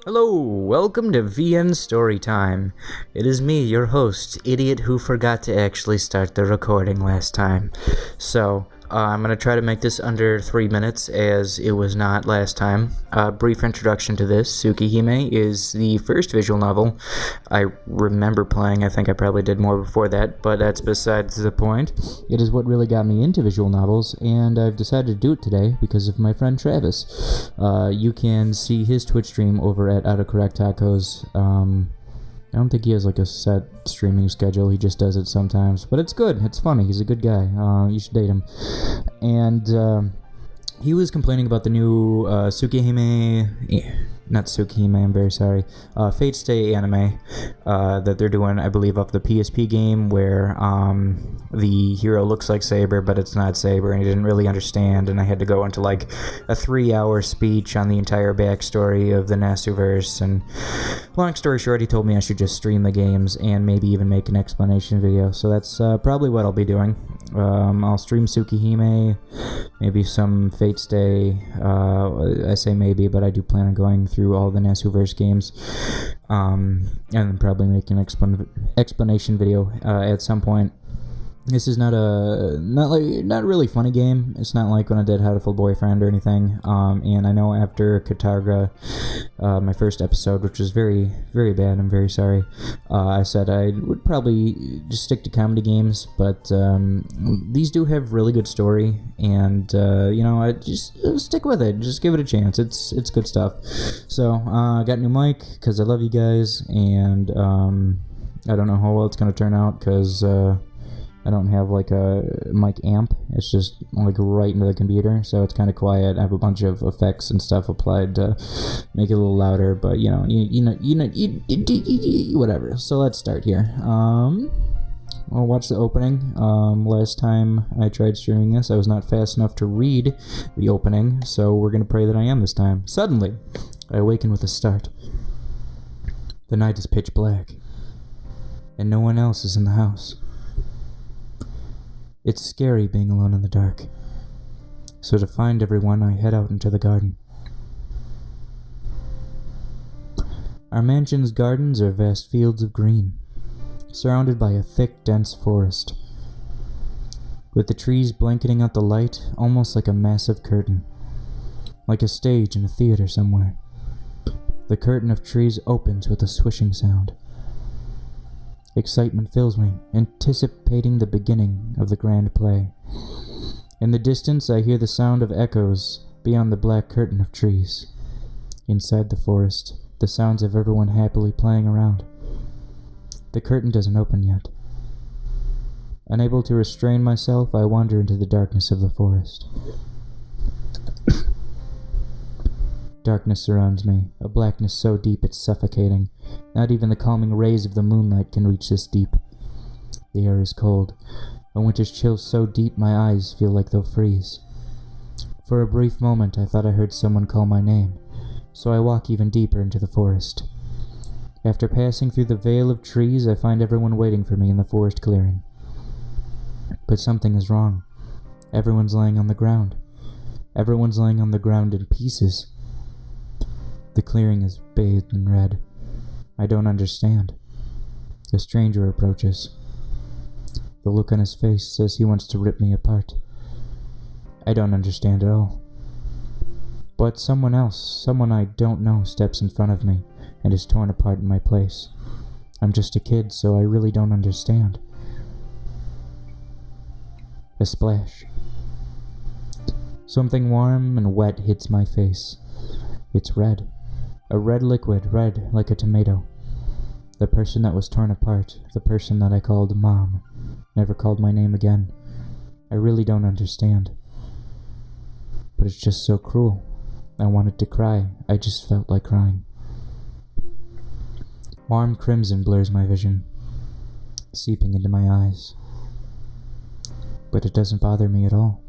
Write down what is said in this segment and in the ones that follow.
Hello, welcome to VN Storytime. It is me, your host, idiot who forgot to actually start the recording last time. So, I'm going to try to make this under 3 minutes, as it was not last time. Brief introduction to this. Tsukihime is the first visual novel I remember playing. I think I probably did more before that, but that's besides the point. It is what really got me into visual novels, and I've decided to do it today because of my friend Travis. You can see his Twitch stream over at Autocorrect Tacos. I don't think he has like a set streaming schedule. He just does it sometimes. But it's good. It's funny. He's a good guy. You should date him. And he was complaining about the new Tsukihime... Not Tsukihime, I'm very sorry. Fate Stay anime that they're doing, I believe, off the PSP game where the hero looks like Saber, but it's not Saber, and he didn't really understand, and I had to go into like a 3-hour speech on the entire backstory of the Nasuverse, and long story short, he told me I should just stream the games and maybe even make an explanation video, so that's probably what I'll be doing. I'll stream Tsukihime, maybe some Fate Stay. I say maybe, but I do plan on going through all the Nasuverse games, and then probably make an explanation video at some point. This is not a really funny game. It's not like when I did How to Full Boyfriend or anything. And I know after Katarga, my first episode, which was very, very bad, I'm very sorry, I said I would probably just stick to comedy games, but these do have really good story, and I just stick with it. Just give it a chance. It's good stuff. So I got a new mic because I love you guys, and I don't know how well it's gonna turn out because I don't have like a mic amp. It's just like right into the computer, so it's kind of quiet. I have a bunch of effects and stuff applied to make it a little louder, but whatever. So let's start here. I'll watch the opening. Last time I tried streaming this, I was not fast enough to read the opening, so we're gonna pray that I am this time. Suddenly, I awaken with a start. The night is pitch black, and no one else is in the house. It's scary being alone in the dark, so to find everyone, I head out into the garden. Our mansion's gardens are vast fields of green, surrounded by a thick, dense forest, with the trees blanketing out the light almost like a massive curtain, like a stage in a theater somewhere. The curtain of trees opens with a swishing sound. Excitement fills me, anticipating the beginning of the grand play. In the distance, I hear the sound of echoes beyond the black curtain of trees. Inside the forest, the sounds of everyone happily playing around. The curtain doesn't open yet. Unable to restrain myself, I wander into the darkness of the forest. Darkness surrounds me, a blackness so deep it's suffocating. Not even the calming rays of the moonlight can reach this deep. The air is cold, a winter's chill so deep my eyes feel like they'll freeze. For a brief moment I thought I heard someone call my name, so I walk even deeper into the forest. After passing through the veil of trees, I find everyone waiting for me in the forest clearing. But something is wrong. Everyone's laying on the ground. Everyone's laying on the ground in pieces. The clearing is bathed in red. I don't understand. The stranger approaches. The look on his face says he wants to rip me apart. I don't understand at all. But someone else, someone I don't know, steps in front of me and is torn apart in my place. I'm just a kid, so I really don't understand. A splash. Something warm and wet hits my face. It's red. A red liquid, red like a tomato. The person that was torn apart, the person that I called Mom, never called my name again. I really don't understand. But it's just so cruel. I wanted to cry. I just felt like crying. Warm crimson blurs my vision, seeping into my eyes. But it doesn't bother me at all.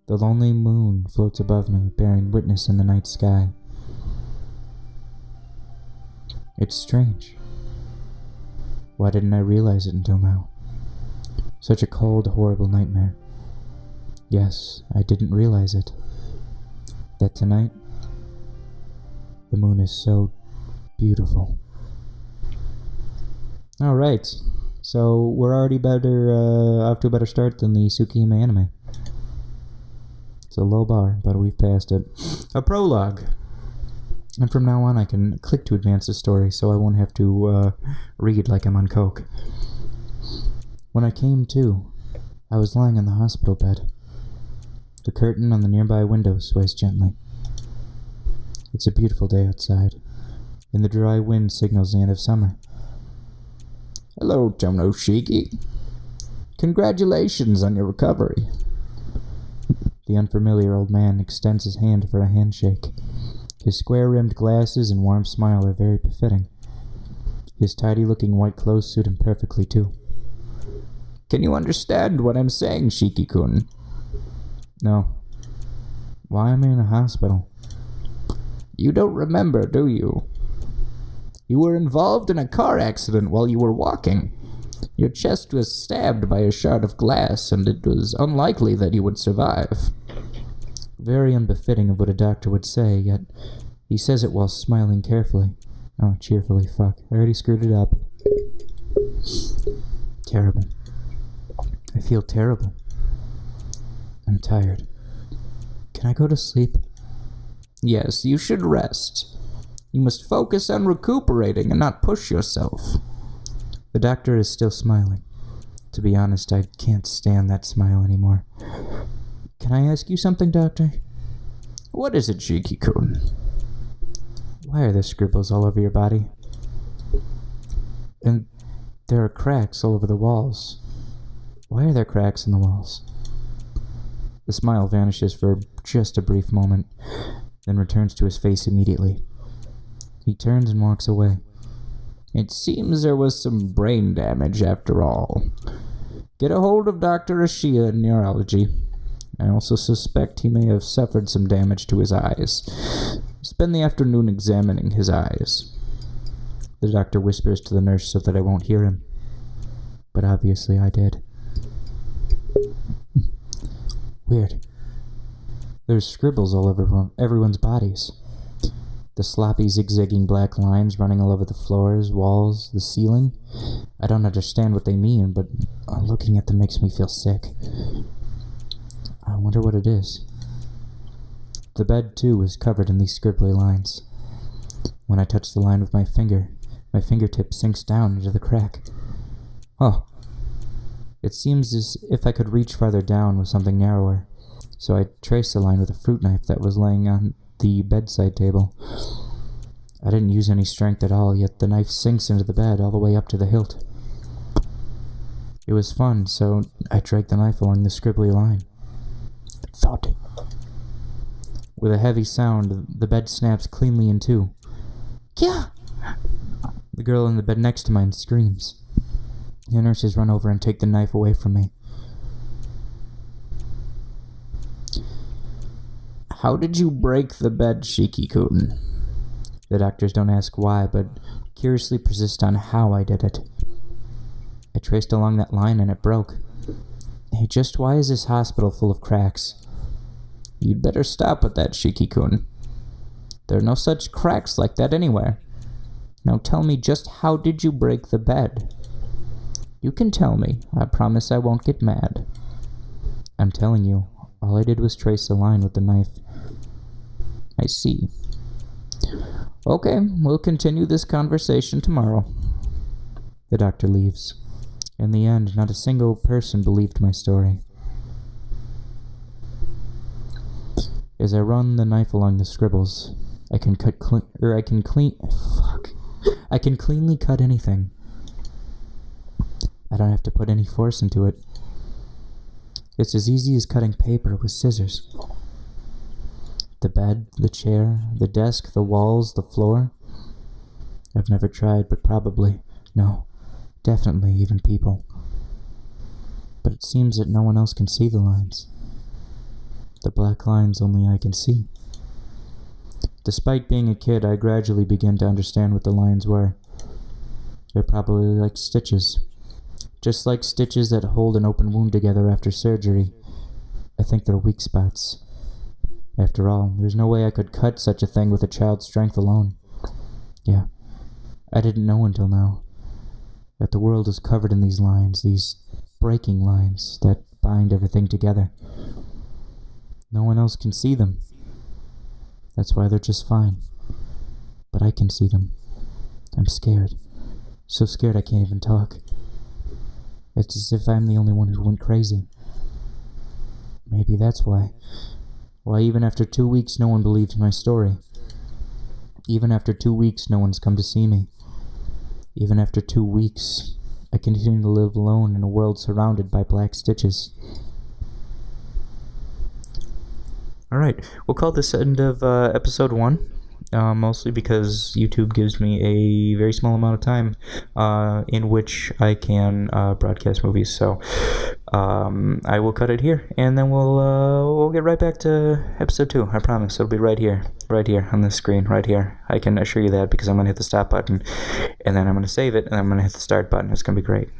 The lonely moon floats above me, bearing witness in the night sky. It's strange. Why didn't I realize it until now? Such a cold, horrible nightmare. Yes, I didn't realize it. That tonight, The moon is so beautiful. Alright, so we're already off to a better start than the Tsukihime anime. It's a low bar, but we've passed it. A prologue. And from now on I can click to advance the story, so I won't have to read like I'm on coke. When I came to, I was lying on the hospital bed. The curtain on the nearby window sways gently. It's a beautiful day outside, and the dry wind signals the end of summer. Hello, Tomoshiki. Congratulations on your recovery. The unfamiliar old man extends his hand for a handshake. His square-rimmed glasses and warm smile are very befitting. His tidy-looking white clothes suit him perfectly, too. Can you understand what I'm saying, Shiki-kun? No. Why am I in a hospital? You don't remember, do you? You were involved in a car accident while you were walking. Your chest was stabbed by a shard of glass, and it was unlikely that you would survive. Very unbefitting of what a doctor would say, yet he says it while smiling carefully. Oh, cheerfully, fuck. I already screwed it up. Terrible. I feel terrible. I'm tired. Can I go to sleep? Yes, you should rest. You must focus on recuperating and not push yourself. The doctor is still smiling. To be honest, I can't stand that smile anymore. Can I ask you something, Doctor? What is it, Shiki-kun? Why are there scribbles all over your body? And there are cracks all over the walls. Why are there cracks in the walls? The smile vanishes for just a brief moment, then returns to his face immediately. He turns and walks away. It seems there was some brain damage after all. Get a hold of Dr. Ashia in neurology. I also suspect he may have suffered some damage to his eyes. Spend the afternoon examining his eyes. The doctor whispers to the nurse so that I won't hear him. But obviously I did. Weird. There's scribbles all over everyone's bodies. The sloppy, zigzagging black lines running all over the floors, walls, the ceiling. I don't understand what they mean, but looking at them makes me feel sick. I wonder what it is. The bed, too, is covered in these scribbly lines. When I touch the line with my fingertip sinks down into the crack. Oh. It seems as if I could reach farther down with something narrower, so I traced the line with a fruit knife that was laying on the bedside table. I didn't use any strength at all, yet the knife sinks into the bed all the way up to the hilt. It was fun, so I dragged the knife along the scribbly line. Thud. With a heavy sound, the bed snaps cleanly in two. Yeah! The girl in the bed next to mine screams. The nurses run over and take the knife away from me. How did you break the bed, Shiki-kun? The doctors don't ask why, but curiously persist on how I did it. I traced along that line and it broke. Hey, just why is this hospital full of cracks? You'd better stop with that, Shiki-kun. There are no such cracks like that anywhere. Now tell me, just how did you break the bed? You can tell me. I promise I won't get mad. I'm telling you, all I did was trace a line with the knife. I see. Okay, we'll continue this conversation tomorrow. The doctor leaves. In the end, not a single person believed my story. As I run the knife along the scribbles, I can cleanly cut anything. I don't have to put any force into it. It's as easy as cutting paper with scissors. The bed, the chair, the desk, the walls, the floor. I've never tried, but probably, no, definitely even people. But it seems that no one else can see the lines. The black lines only I can see. Despite being a kid, I gradually began to understand what the lines were. They're probably like stitches. Just like stitches that hold an open wound together after surgery. I think they're weak spots. After all, there's no way I could cut such a thing with a child's strength alone. Yeah, I didn't know until now that the world is covered in these lines, these breaking lines that bind everything together. No one else can see them. That's why they're just fine. But I can see them. I'm scared. So scared I can't even talk. It's as if I'm the only one who went crazy. Maybe that's why. Why even after 2 weeks no one believed my story. Even after 2 weeks no one's come to see me. Even after 2 weeks, I continue to live alone in a world surrounded by black stitches. Alright, we'll call this end of episode 1. Mostly because YouTube gives me a very small amount of time in which I can broadcast movies. So I will cut it here, and then we'll get right back to episode 2. I promise it'll be right here on this screen, right here. I can assure you that because I'm gonna hit the stop button, and then I'm gonna save it, and I'm gonna hit the start button. It's gonna be great.